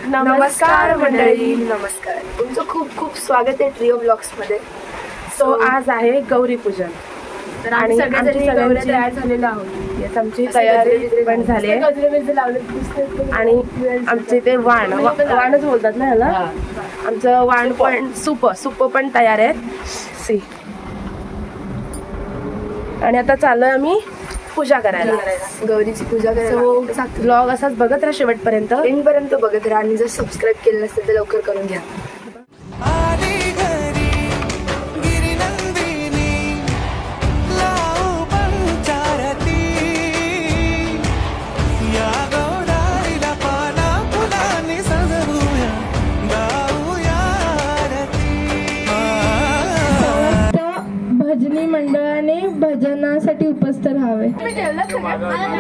नमस्कार मंडळी, नमस्कार. तुमचं खूप खूप स्वागत आहे ट्रिओ ब्लॉग्स मध्ये. सो आज आहे गौरी पूजन. तर आम्ही सगळ्यांची तयार झालेलो आहोत. आमची तयारी पण झाली आहे आणि आमचे ते वाणच बोलतात ना ह्याला. आमचं वाण पण सूप पण तयार आहेत. सी आणि आता चाललोय आम्ही पूजा करायला, गौरीची पूजा करायला. ब्लॉग असाच बघत राहा शेवटपर्यंत, एंडपर्यंत बघत राहा आणि जर सबस्क्राईब केलं नसेल तर लवकर करून घ्या. भजनी मंडळाने भजनासाठी उपस्थित राहावे.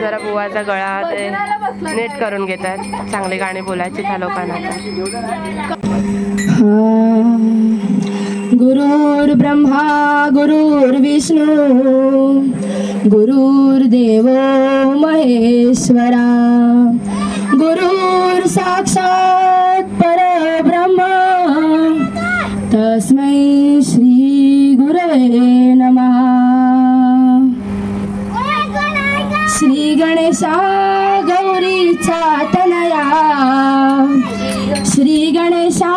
जरा बुवाचा गळा ते नीट करून घेतात. चांगले गाणे बोलायचे त्या लोकांना. गुरुर् ब्रह्मा गुरुर्विष्णू गुरुर्देव महेश्वरा गुरुर् साक्षात परब्रह्म तस्मै श्री गुरवे नमः. श्री गणेशा गौरीचा तनया श्री गणेशा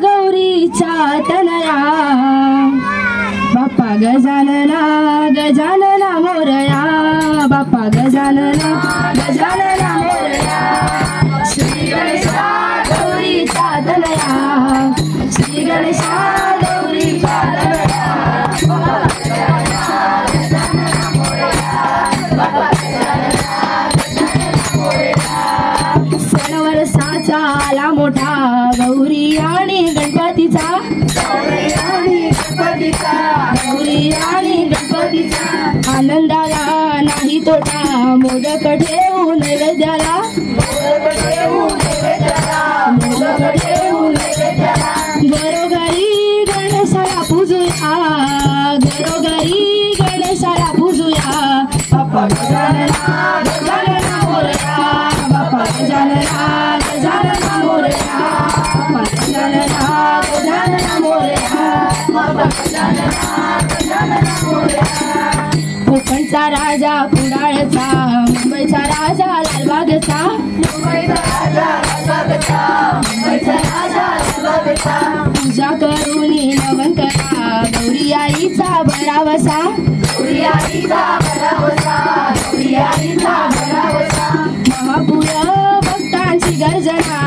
गौरीचा तनया बाप्पा गजानना गजानना मोरया बाप्पा गजानना गजानना मोरया. श्री गणेशा गौरीचा तनया श्री गणेशा गौरीचा तनया सणवर साचाला मोठा गौरी आणि गणपतीचा गौरी आणि गणपतीचा आनंदाला नाही तोटा. मोदक ठेवून नैवेद्याला घरोघरी गणेशाला पूजूया घरोघरी गणेशाला पूजूया. बाप्पा गजानना गजानना मोरया बाप्पा गजानना गजानना मोरया बाप्पा गजानना गजानना मोरया बाप्पा गजानना गजानना मोरया. कोकणचा राजा कुडाळचा मुंबईचा राजा लालबागचा मुंबईचा राजा लालबागचा पूजा करून नमन करा गौरी आईचा बरावसा गौरी आईचा बरावसा गौरी आईचा बरावसा. महापूर भक्तांची गर्जना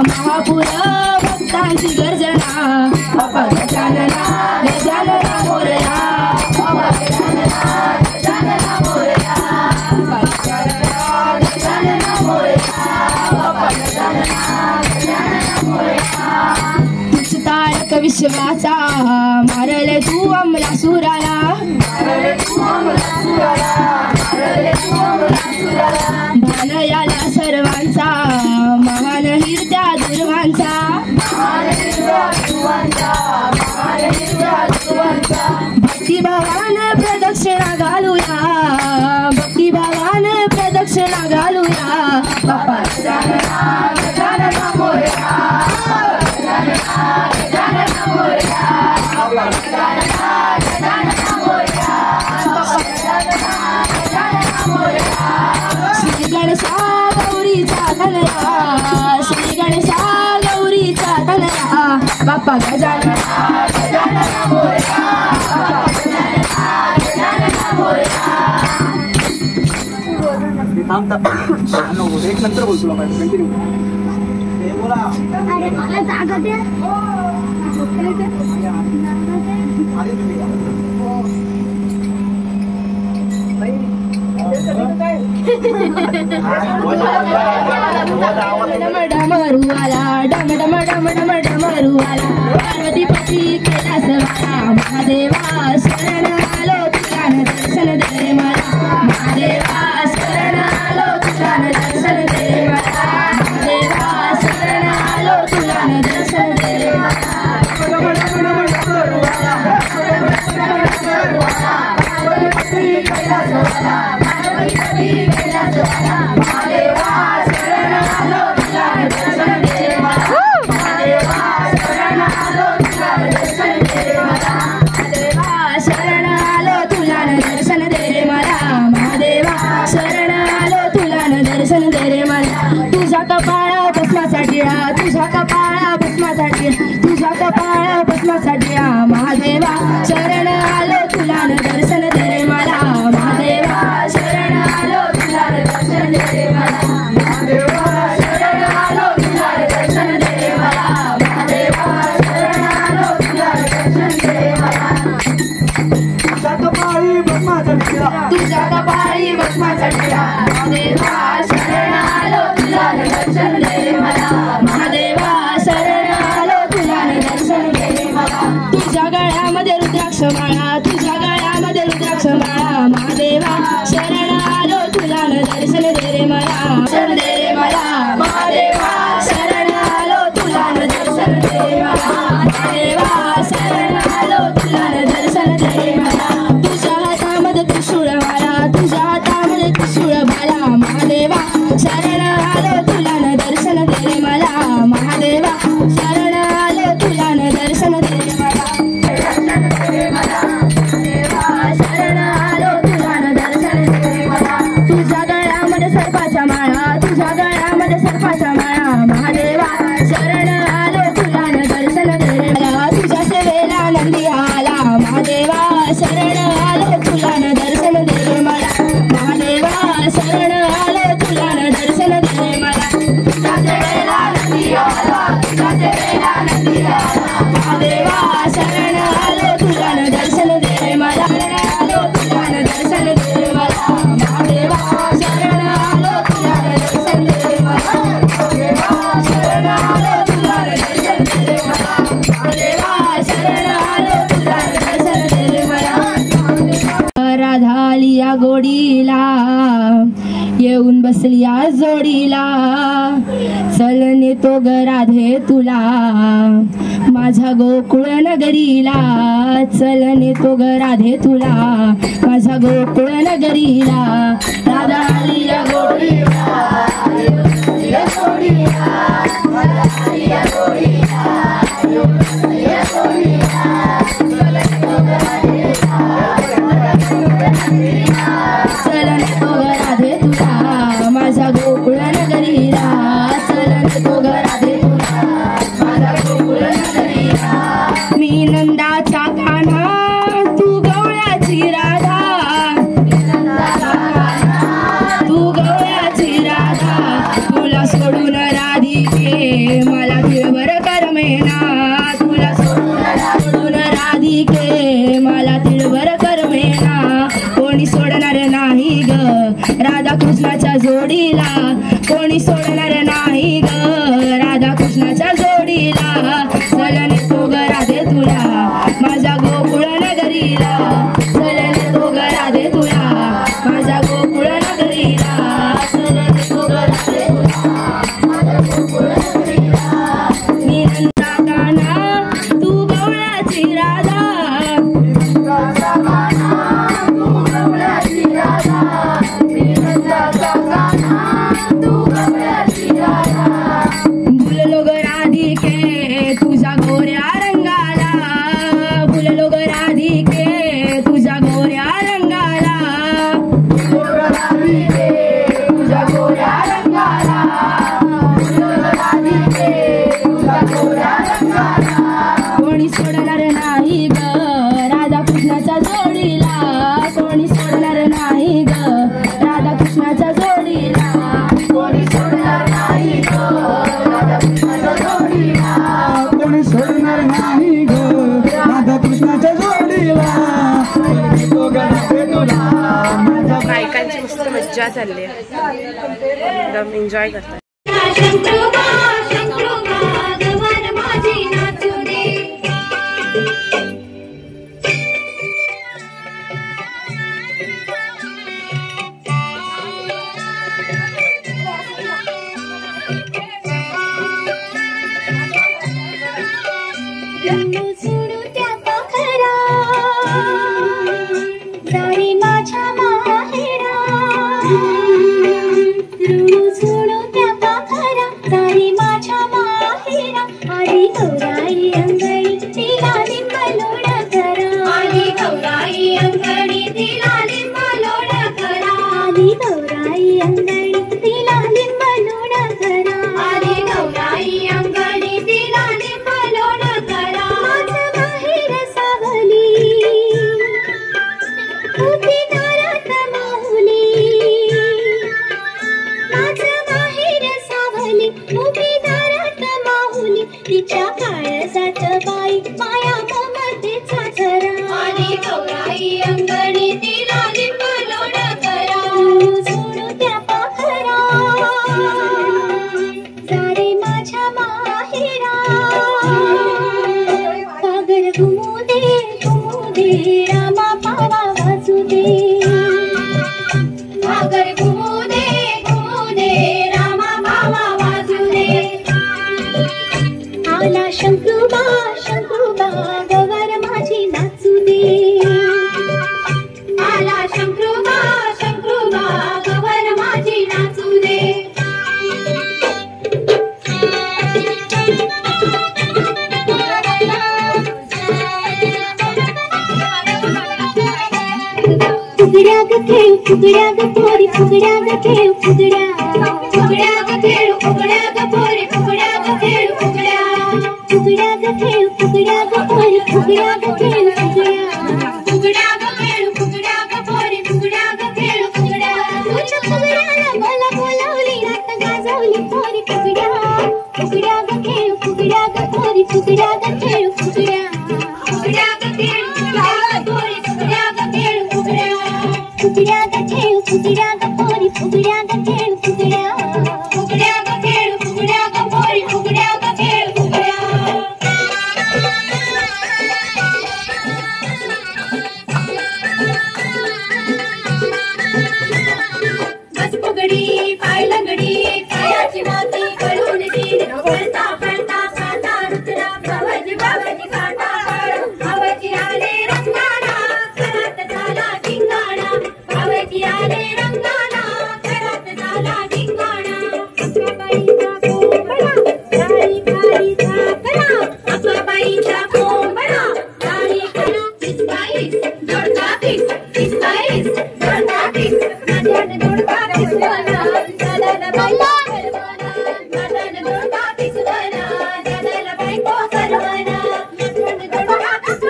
महापूर भक्तांची गर्जना बाप्पा गजानना गजानना मोरया बाप्पा गजानना गजानना मोरया बाप्पा गजानना गजानना मोरया बाप्पा गजानना गजानना मोरया. तारक विश्वाचा मारले तू अमलासुराला मारले तू अमलासुराला मारले तू अमलासुराला. भानयाला सर्वांचा महान हिरत्या दुर्वांचा महान हिरत्या दुर्वांचा महान हिरत्या दुर्वांचा. भक्तिभावान प्रदक्षिणा घालूया भक्तिभावान प्रदक्षिणा घालूया. बाप्पा गजानना गजानना मोरया गजानना गजानना मोरया बाप्पा गजानना गजानना मोरया बाप्पा गजानना गजानना मोरया. श्री गणेशा गौरीचा तनया श्री गणेशा गौरीचा तनया बाप्पा गजानना गजानना मोरया बाप्पा गजानना गजानना मोरया. एक नंतर बोल तुला कंटिन्यू बोला. अरे मला जागा दे. डमरुवाला डम डम डम डम डमरुवाला पार्वतीपती कैलासवाला महादेवा शरण आलो तुला दर्शन दे मला महादेवा शरण आलो तुला दर्शन दे मला महादेवा शरण आलो तुला दर्शन दे मला. महादेवा शरण आलो तुला दर्शन टिळा तुझ्या कपाळा भस्माचा टिळा तुझ्या कपाळा भस्माचा टिळा महादेवा शरण आलो तुला न दर्शन दे रे मला महादेवा शरण आलो तुला न दर्शन दे रे मला महादेवा शरण आलो तुला न दर्शन दे रे मला महादेवा शरण आलो तुला न दर्शन दे रे मला तुझ्या कपाळी भस्माचा टिळा तुझ्या कपाळी भस्माचा टिळा महादेवा शरण आलो तुला न दर्शन दे रे मला महादेवा शरण आलो तुला न दर्शन दे रे मला तुझ्या गळ्यामध्ये रुद्राक्ष माळा तुझ्या गळ्यामध्ये रुद्राक्ष माळा महादेवा शरण आलो तुला न दर्शन दे रे मला दर्शन दे रे मला महादेवा शरण आलो तुला न दर्शन दे रे मला महादेवा शरण आलो तुला न दर्शन दे रे मला तुझ्या हातामध्ये त्रिशूळ माळा तुझ्या हातामध्ये त्रिशूळ माळा महादेवा शरण आलो तुला न दर्शन दे रे मला महादेवा शरण आलो तुला न दर्शन दे रे मला शरण आलो तुला न दर्शन दे रे मला तुझ्या गळ्यामध्ये सर्पाच्या माळा तुझ्या गळ्यामध्ये सर्पाच्या माळा महादेवा शरण आलो तुला न दर्शन दे रे मला तुझ्या सेवेला नंदी आला महादेवा शरण आलो तुला न दर्शन दे रे मला महादेवा शरण आलो तुला न दर्शन दे रे मला तुझ्या सेवेला नंदी आला तुझ्या सेवेला नंदी आला महादेवा शरण आलो तुला न दर्शन दे रे मला आलो तुला न दर्शन दे रे मला महादेवा शरण आलो तुला न दर्शन दे रे मला महादेवा शरण आलो तुला न दर्शन दे रे मला महादेवा शरण आलो तुला न दर्शन दे रे मला राधा आली या गोडीला येऊन बसली या जोडीला चल नेतो ग राधे तुला माझ्या गोकुळ नगरीला चल नेतो ग राधे तुला माझ्या गोकुळ नगरीला राधा आली या गोडीला या जोडीला राधा आली या गोडीला या जोडीला चल नेतो ग राधेला चल नेतो ग राधे तुला माझ्या गोकुळ नगरीला चल नेतो ग राधे तुला माझ्या गोकुळ नगरीला मी नंदाचा कान्हा तू गवळ्याची राधा तू गवळ्याची राधा तुला सोडून राधिके मला तिळभर करमेना तुला सोडून राधिके मला तिळभर करमेना कोणी सोडणार नाही ग राधा कृष्णाच्या जोडीला कोणी सोडणार नाही ग राधा कृष्णाच्या जोडीला चल नेतो ग राधे तुला माझ्या गोकुळ नगरीला चल नेतो ग राधे तुला माझ्या गोकुळ नगरीला चल नेतो ग राधे तुला माझ्या गोकुळ नगरीला मी नंदा कान्हा तू गवळ्याची राधा भुललो ग राधिके तुझ्या गोऱ्या रंगाला भुललो ग राधिके तुझ्या गोऱ्या रंगाला तुझ्या गोऱ्या रंगाला तुझ्या गोऱ्या रंगाला कोणी सोडणार नाही ग राधा कृष्णाच्या जोडीला कोणी सोडणार नाही ग राधा कृष्णाच्या जोडीला कोणी सोडणार नाही ग राधा कृष्णाच्या जोडीला कोणी सोडणार नाही ग राधा कृष्णाच्या जोडीला बायकांची मस्त मज्जा चालली आहे एकदम एन्जॉय करतात गौराई अंगणी तिला लिंब लोण करा. आली गौराई गौराई अंगणी तिला लिंबलोण करा माझं माहेर सावली उभी दारात माऊली माझं माहेर सावली उभी दारात माऊली तिच्या काळजात बाई माया ममतेचा झरा आणि गौराई अंगणी तिला लिंबलोण करा सोडू त्या पाखरा सारे माझ्या माहेरा सागर घुमू दे रामा पावा वाजू दे सागर घुमू दे रामा पावा वाजू दे आला शंकरूबा गवर माझी नाचू दे आला शंकरूबा गवर माझी नाचू दे फुगड्या ग खेळ फुगड्या ग पोरी फुगड्या ग खेळ फुगड्या फुगड्या ग खेळ फुगड्या ग पोरी फुगड्या ग खेळ फुगड्या फुगड्या ग खेळ फुगड्या ग पोरी फुगड्या ग खेळ फुगड्या फुगड्या ग खेळ फुगड्या ग पोरी फुगड्या ग खेळ फुगड्या तुझ्या फुगड्याला मला बोलावली रात गाजवली पोरी फुगड्या फुगड्या ग खेळ फुगड्या ग पोरी फुगड्या ग खेळ फुगड्या फुगड्या ग खेळ फुगड्या ग पोरी फुगड्या ग खेळ फुगड्या फुगड्या ग खेळ फुगड्या ग पोरी फुगड्या ग खेळ फुगड्या फुगड्या ग खेळ फुगड्या ग पोरी फुगड्या ग खेळ फुगड्या बस फुगडी पाय लंगडी पायाची माती कळून गेली पळता पळता काटा रुतला बाबाजी काटा बाबाजी आले रंगाला घरात झाला धिंगाणा बाबाजी आले रंगाला घरात झाला धिंगाणा अक्काबाईचा कोंबडा डाळी खाली झाकला अक्काबाईचा कोंबडा डाळी खाली किसबाईस जोडका किस जोडका किस माझ्याने जोडका किस दादाला बायको माझ्याने जोडका किस दादाला बायको करवना माझ्याने जोडका किस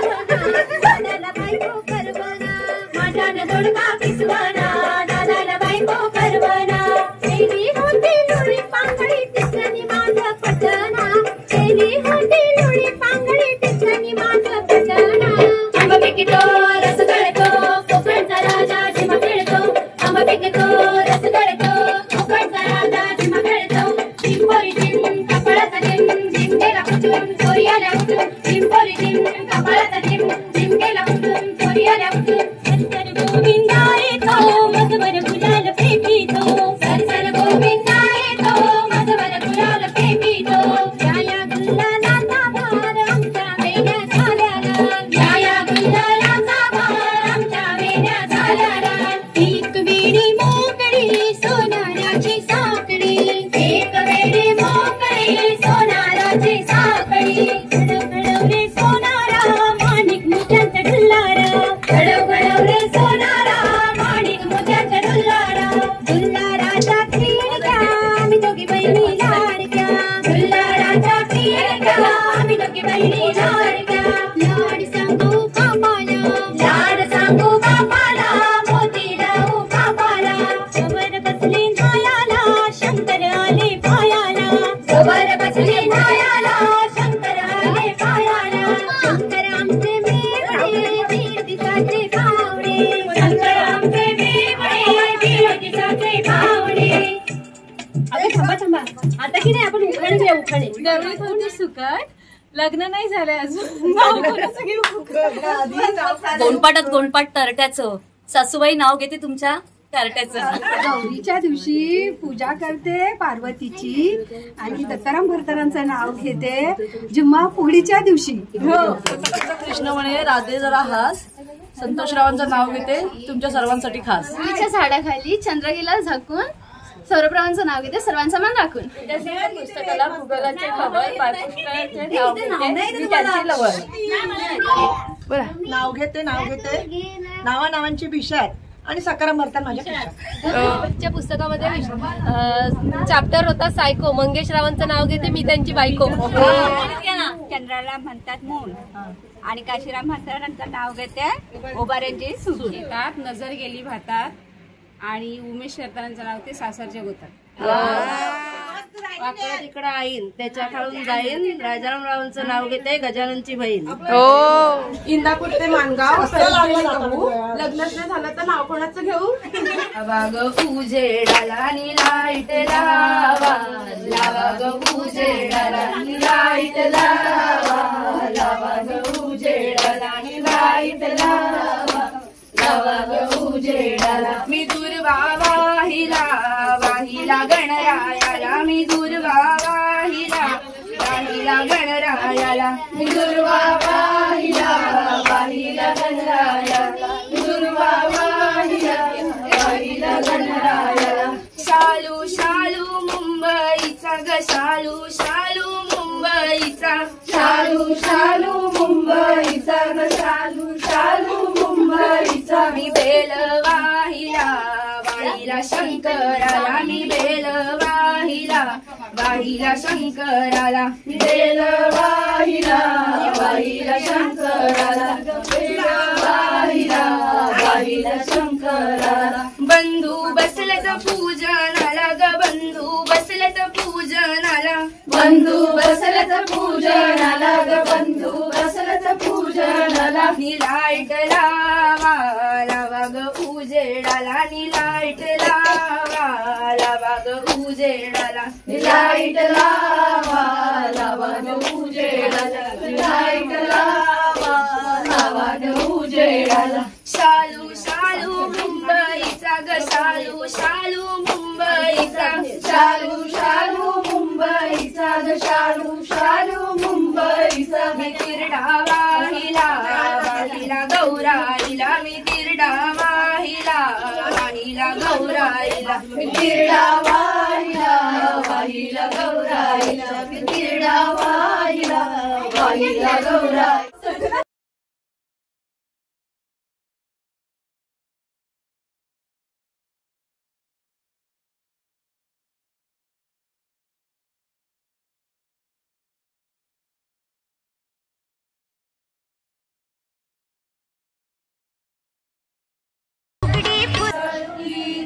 दादाला बायको करवना माझ्याने जोडका किस दादाला बायको करवना तेरी होती लुळी पांगडी तिसनी माझं पटना तेरी होती लुळी पांगडी तिसनी माझं पटना आंबा पिकतो रस गळतो कोकणचा राजा झिमा खेळतो आंबा पिकतो रस गळतो कोकणचा राजा झिमा खेळतो चिंबोरी चिम कपाळाचा झिम गेला फुटून चोरी आल्या उठून चिंबोरी चिम कपाळाचा झिम गेला फुटून चोरी आल्या उठून सर गोविंदा येतो मजवर गुलाल फेकीतो सर गोविंदा येतो मजवर गुलाल फेकीतो या गुलालाचा भार आमच्या वेण्या झाल्याला या गुलालाचा भार आमच्या वेण्या झाल्याला एक वेळी मोकळी सोनाराची साखळी एक वेळी मोकळी सोनाराची साखळी घडव रे सोनारा माणिक मोत्यांचा डुल्लारा घडव रे सोनारा माणिक मोत्यांचा डुल्लारा डुल्लाराचा खिळक्या आम्ही दोघी बहिणी लाडक्या डुल्लाराचा खिळक्या आम्ही दोघी बहिणी लाडक्या लाड सांगू बापाला मोती लावू बापाला गवर बसली नायाला शंकर आले पायाला गवर बसली नायाला शंकर आले पायाला शंकर आमचे मेवडे दीड दिवसाचे भावडे शंकर आमचे मेवडे दीड दिवसाचे भावडे थांबा आता की नाही आपण उखाणे घेऊ उखाणे गौरी होती सुकट लग्न नाही झालंय अजून गोंडपाट तरट्याचं सासूबाई नाव घेते तुमच्या तरट्याचं. गौरीच्या दिवशी पूजा करते पार्वतीची आणि दत्ताराम भरतारांचं नाव घेते जिम्मा फुगडीच्या दिवशी. कृष्ण म्हणे राधे जरा हास संतोषरावांचं नाव घेते तुमच्या सर्वांसाठी खास. फुगडीच्या झाडाखाली चंद्रगिला झाकून सौरभरावांचं नाव घेते सर्वांचा मान राखून. पुस्तकाला भूगोलाचे खबर पायपुष्कळाचे नाव घेते त्यांची लवळ. नाव घेते नावांची भिशात आणि सकाराम भरतात माझ्या पुस्तकामध्ये चॅप्टर होता सायको. मंगेश रावांचं नाव घेते मी, त्यांची बायको. चंद्राला म्हणतात मूल आणि काशीराम म्हाताऱ्यांचं नाव घेते ओबाऱ्यांची सून. नजर गेली भातात आणि उमेश शर्तांचं नाव ते सासरचे गोतात. वाकडं तिकडं आईन त्याच्या खालून जाईन. राजारामरावांचं नाव घेते गजाननची बहीण. इंदापूर ते मानगाव लग्नच नाही झालं तर नाव कोणाचं घेऊ? लावा ग उजेडाला आणि लाईट लावा, लावा ग उजेडाला आणि लाईट लावा, लावा ग उजेडाला आणि लाईट लावा, लावा ग उजेडाला. मी दुर्वा वाहिला वाहिला गणरायाला, मी दुर्वा वाहिला वाहिला गणरायाला, मी दुर्वा वाहिला वाहिला गणरायाला, मी दुर्वा वाहिला वाहिला गणरायाला. शालू शालू मुंबईचा ग शालू शालू मुंबईचा, शालू शालू मुंबईचा ग शालू शालू मुंबईचा. मी बेल वाहिला वाहिला शंकराला, मी बेल वाहिला वाहिला शंकराला, मी बेल वाहिला वाहिला शंकराला, बेल वाहिला वाहिला शंकराला. बंधू बसलेत पूजनाला ग बंधू बसलेत पूजनाला, बंधू बसलेत पूजनाला ग बंधू बसलेत पूजनाला. नि लाईट लावा लावा ग उजेडाला, नि लाईट लावा लावा ग उजेडाला, नि लाईट लावा लावा ग उजेडाला, नि लाईट लावा लावा ग उजेडाला. शालू शालू मुंबईचा ग शालू शालू मुंबईचा, शालू शालू मुंबईचा ग शालू शालू मुंबईचा. मी तिरडा वाहिला वाहिला गौराईला, मी तिरडा वाहिला वाहिला गौराईला, मी तिरडा वाहिला वाहिला गौराईला, मी तिरडा वाहिला वाहिला गौराईला.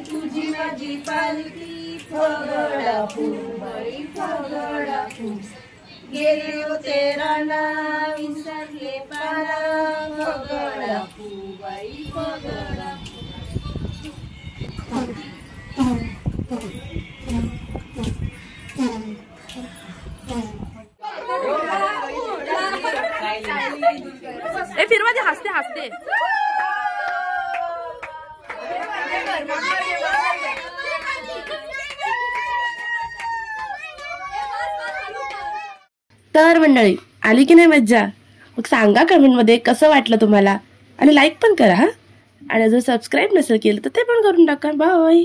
तुझी माझी पालखी फगडा फुलबाई फगडा फुल, गेले होते राणा विसरले पारा, फगडा फुलबाई फगडा फिरवा दे. हसते हसते तर मंडळी, आली की नाही मज्जा? मग सांगा कमेंटमध्ये कसं वाटलं तुम्हाला, आणि लाईक पण करा. आणि जर सबस्क्राईब नसेल केलं तर ते पण करून टाका. बाय.